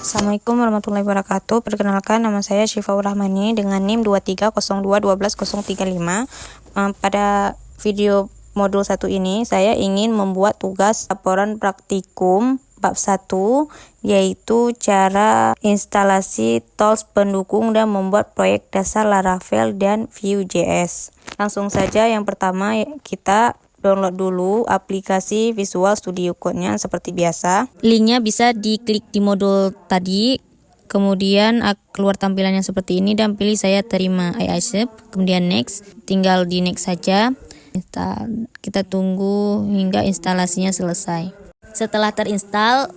Assalamualaikum warahmatullahi wabarakatuh. Perkenalkan, nama saya Syifaur Rahmani dengan NIM 2302121035. Pada video modul 1 ini saya ingin membuat tugas laporan praktikum bab 1, yaitu cara instalasi tools pendukung dan membuat proyek dasar Laravel dan Vue.js. Langsung saja, yang pertama kita download dulu aplikasi Visual Studio Code-nya seperti biasa. Linknya bisa diklik di modul tadi, kemudian keluar tampilannya seperti ini dan pilih saya terima, I accept, kemudian next, tinggal di next saja. Kita tunggu hingga instalasinya selesai. Setelah terinstall,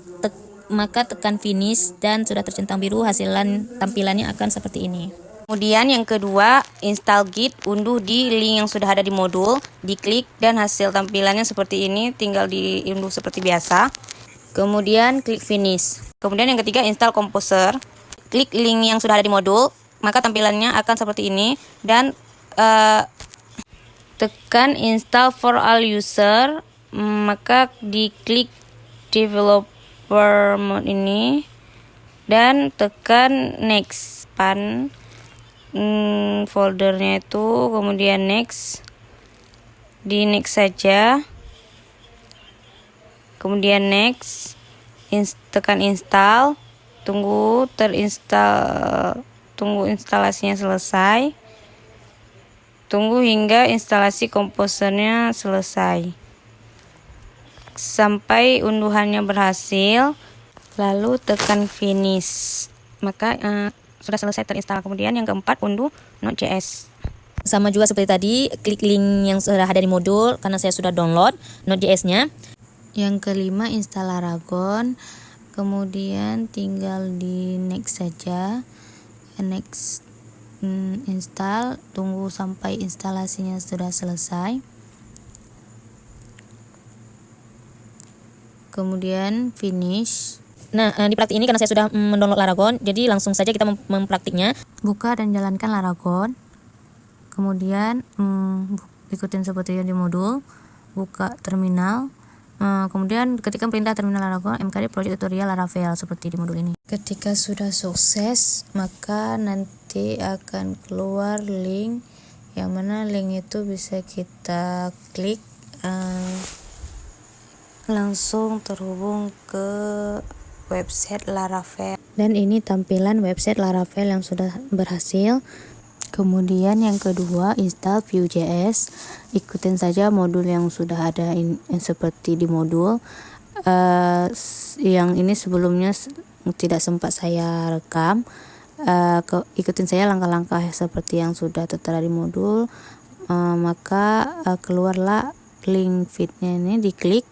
maka tekan finish dan sudah tercentang biru, tampilannya akan seperti ini. Kemudian yang kedua, install Git, unduh di link yang sudah ada di modul, diklik dan hasil tampilannya seperti ini, tinggal diunduh seperti biasa. Kemudian klik finish. Kemudian yang ketiga, install Composer, klik link yang sudah ada di modul, maka tampilannya akan seperti ini dan tekan install for all user, maka diklik developer mode ini dan tekan next, foldernya itu, kemudian next, di next saja, kemudian next, tekan install, tunggu instalasinya selesai, tunggu hingga instalasi komposernya selesai sampai unduhannya berhasil, lalu tekan finish, maka sudah selesai terinstall. Kemudian yang keempat, unduh Node.js. Sama juga seperti tadi, klik link yang sudah ada di modul karena saya sudah download Node.js-nya. Yang kelima, install Laragon, kemudian tinggal di next saja, next, install, tunggu sampai instalasinya sudah selesai, kemudian finish. Nah, di praktik ini karena saya sudah mendownload Laragon, jadi langsung saja kita mempraktiknya. Buka dan jalankan Laragon, kemudian ikutin seperti yang di modul, buka terminal, kemudian ketikkan perintah terminal Laragon mkd project tutorial Laravel seperti di modul ini. Ketika sudah sukses, maka nanti akan keluar link, yang mana link itu bisa kita klik, langsung terhubung ke website Laravel, dan ini tampilan website Laravel yang sudah berhasil. Kemudian yang kedua, install Vue.js, ikutin saja modul yang sudah ada seperti di modul. Yang ini sebelumnya tidak sempat saya rekam, ikutin saya langkah-langkah seperti yang sudah tertera di modul, maka keluarlah link feednya ini, diklik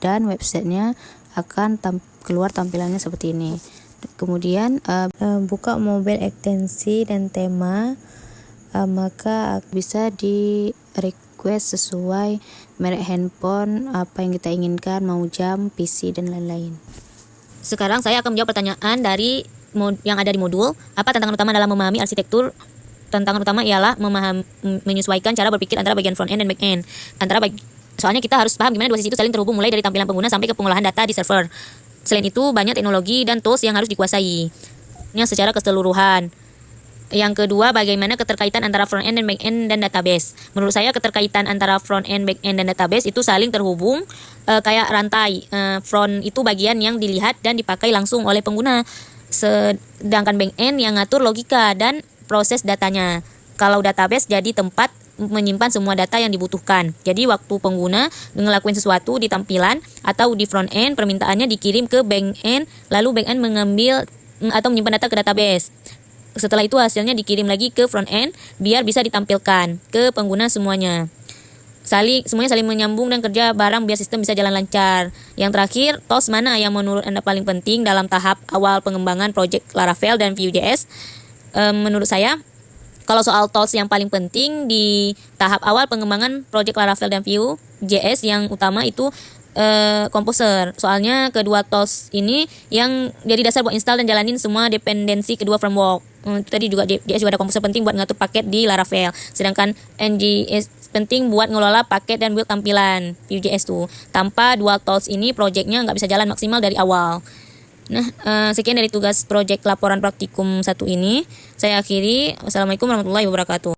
dan websitenya akan keluar tampilannya seperti ini. Kemudian buka mobile ekstensi dan tema, maka bisa di request sesuai merek handphone, apa yang kita inginkan, mau jam, PC dan lain-lain. Sekarang saya akan menjawab pertanyaan dari yang ada di modul. Apa tantangan utama dalam memahami arsitektur? Tantangan utama ialah menyesuaikan cara berpikir antara bagian front end dan back end. Soalnya kita harus paham gimana dua sisi itu saling terhubung, mulai dari tampilan pengguna sampai ke pengolahan data di server. Selain itu, banyak teknologi dan tools yang harus dikuasai secara keseluruhan. Yang kedua, bagaimana keterkaitan antara front end dan back end dan database. Menurut saya, keterkaitan antara front end, back end, dan database itu saling terhubung, kayak rantai. Front itu bagian yang dilihat dan dipakai langsung oleh pengguna, sedangkan back end yang ngatur logika dan proses datanya. Kalau database jadi tempat menyimpan semua data yang dibutuhkan. Jadi waktu pengguna ngelakuin sesuatu di tampilan atau di front end, permintaannya dikirim ke back end, lalu back end mengambil atau menyimpan data ke database. Setelah itu hasilnya dikirim lagi ke front end biar bisa ditampilkan ke pengguna semuanya. Semuanya saling menyambung dan kerja bareng biar sistem bisa jalan lancar. Yang terakhir, tools mana yang menurut Anda paling penting dalam tahap awal pengembangan project Laravel dan Vue.js? Menurut saya, kalau soal tools yang paling penting di tahap awal pengembangan project Laravel dan Vue.js, yang utama itu Composer. Soalnya kedua tools ini yang jadi dasar buat install dan jalanin semua dependensi kedua framework. Tadi juga JS juga ada Composer penting buat ngatur paket di Laravel. Sedangkan NGS penting buat ngelola paket dan build tampilan Vue.js tuh. Tanpa dua tools ini projectnya nggak bisa jalan maksimal dari awal. Nah, sekian dari tugas proyek laporan praktikum 1 ini. Saya akhiri. Wassalamualaikum warahmatullahi wabarakatuh.